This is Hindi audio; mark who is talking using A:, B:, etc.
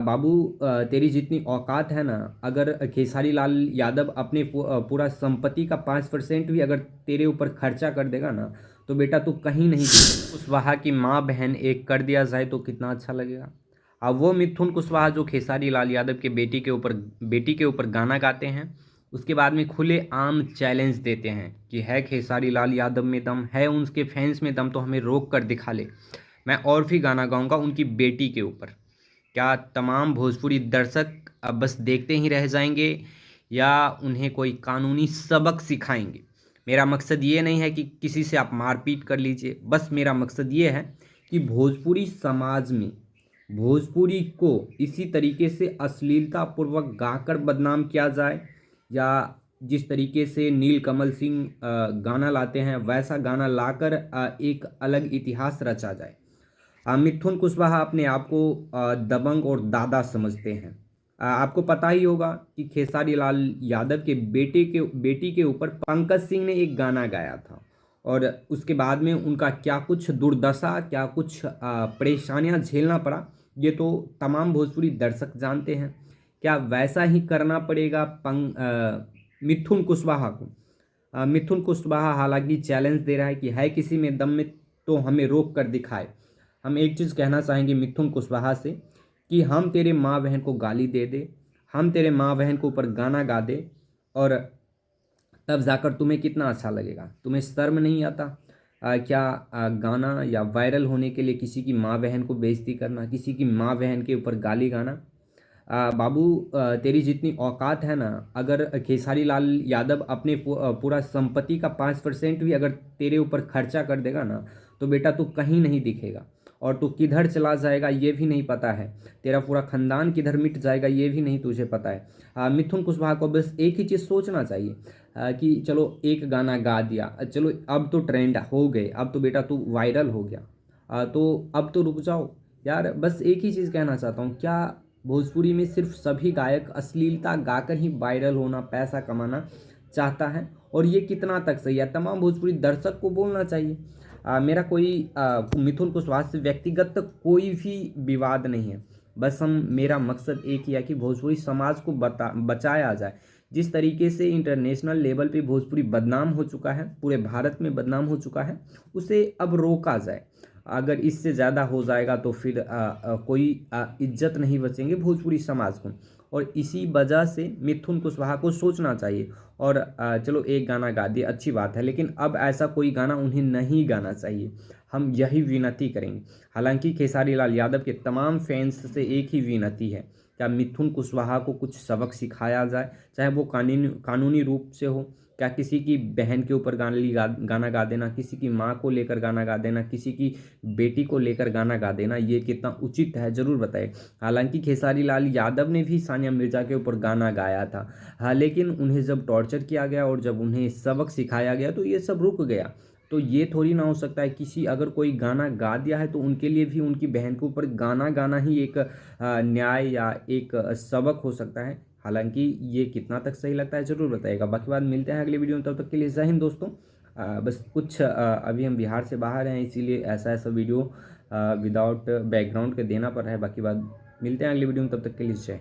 A: बाबू, तेरी जितनी औकात है ना, अगर खेसारी लाल यादव अपने पूरा संपत्ति का 5% भी अगर तेरे ऊपर खर्चा कर देगा ना, तो बेटा तू कहीं नहीं दिखेगा। कुशवाहा की माँ बहन एक कर दिया जाए तो कितना अच्छा लगेगा। अब वो मिथुन कुशवाहा जो खेसारी लाल यादव के बेटी के ऊपर गाना गाते हैं, उसके बाद में खुले आम चैलेंज देते हैं कि है खेसारी लाल यादव में दम है, उनके फैंस में दम तो हमें रोक कर दिखा ले, मैं और भी गाना गाऊंगा उनकी बेटी के ऊपर। क्या तमाम भोजपुरी दर्शक अब बस देखते ही रह जाएंगे या उन्हें कोई कानूनी सबक सिखाएंगे? मेरा मकसद ये नहीं है कि किसी से आप मारपीट कर लीजिए, बस मेरा मकसद ये है कि भोजपुरी समाज में भोजपुरी को इसी तरीके से अश्लीलता पूर्वक गाकर बदनाम किया जाए, या जिस तरीके से नीलकमल सिंह गाना लाते हैं वैसा गाना लाकर एक अलग इतिहास रचा जाए। मिथुन कुशवाहा अपने आप को दबंग और दादा समझते हैं। आपको पता ही होगा कि खेसारी लाल यादव के बेटी के ऊपर पंकज सिंह ने एक गाना गाया था, और उसके बाद में उनका क्या कुछ दुर्दशा, क्या कुछ परेशानियां झेलना पड़ा, ये तो तमाम भोजपुरी दर्शक जानते हैं। क्या वैसा ही करना पड़ेगा मिथुन कुशवाहा को? मिथुन कुशवाहा हालांकि चैलेंज दे रहा है कि है किसी में दम में तो हमें रोक कर दिखाए। हम एक चीज़ कहना चाहेंगे मिथुन कुशवाहा से कि हम तेरे माँ बहन को गाली दे दे, हम तेरे माँ बहन के ऊपर गाना गा दे, और तब जाकर तुम्हें कितना अच्छा लगेगा? तुम्हें शर्म नहीं आता? क्या गाना या वायरल होने के लिए किसी की माँ बहन को बेइज्जती करना, किसी की माँ बहन के ऊपर गाली गाना? बाबू, तेरी जितनी औकात है ना, अगर खेसारी लाल यादव अपने पूरा संपत्ति का 5% भी अगर तेरे ऊपर खर्चा कर देगा ना, तो बेटा तू कहीं नहीं दिखेगा, और तू किधर चला जाएगा ये भी नहीं पता है। तेरा पूरा खानदान किधर मिट जाएगा ये भी नहीं तुझे पता है। मिथुन कुशवाहा को बस एक ही चीज़ सोचना चाहिए कि चलो एक गाना गा दिया, चलो अब तो ट्रेंड हो गए, अब तो बेटा तू वायरल हो गया, तो अब तो रुक जाओ यार। बस एक ही चीज़ कहना चाहता हूँ, क्या भोजपुरी में सिर्फ सभी गायक अश्लीलता गाकर ही वायरल होना, पैसा कमाना चाहता है? और ये कितना तक सही है? तमाम भोजपुरी दर्शक को बोलना चाहिए। मेरा कोई मिथुन कुशवाहा से व्यक्तिगत कोई भी विवाद नहीं है, बस मेरा मकसद एक ही है कि भोजपुरी समाज को बचाया जाए। जिस तरीके से इंटरनेशनल लेवल पे भोजपुरी बदनाम हो चुका है, पूरे भारत में बदनाम हो चुका है, उसे अब रोका जाए। अगर इससे ज़्यादा हो जाएगा तो फिर कोई इज्जत नहीं बचेंगे भोजपुरी समाज को, और इसी वजह से मिथुन कुशवाहा को सोचना चाहिए। और चलो एक गाना गा दिए, अच्छी बात है, लेकिन अब ऐसा कोई गाना उन्हें नहीं गाना चाहिए। हम यही विनती करेंगे। हालांकि खेसारी लाल यादव के तमाम फैंस से एक ही विनती है, क्या मिथुन कुशवाहा को कुछ सबक सिखाया जाए, चाहे वो कानूनी रूप से हो। क्या किसी की बहन के ऊपर गाना गा देना, किसी की माँ को लेकर गाना गा देना, किसी की बेटी को लेकर गाना गा देना, ये कितना उचित है ज़रूर बताइए। हालांकि खेसारी लाल यादव ने भी सानिया मिर्जा के ऊपर गाना गाया था, हाँ, लेकिन उन्हें जब टॉर्चर किया गया और जब उन्हें सबक सिखाया गया तो ये सब रुक गया। तो ये थोड़ी ना हो सकता है किसी अगर कोई गाना गा दिया है तो उनके लिए भी उनकी बहन के ऊपर गाना गाना ही एक न्याय या एक सबक हो सकता है। हालांकि ये कितना तक सही लगता है ज़रूर बताइएगा। बाकी बात मिलते हैं अगले वीडियो में, तब तक के लिए जय हिंद दोस्तों। बस कुछ अभी हम बिहार से बाहर हैं, इसीलिए ऐसा ऐसा वीडियो विदाउट बैकग्राउंड के देना पड़ रहा है। बाकी बात मिलते हैं अगले वीडियो में, तब तक के लिए जय।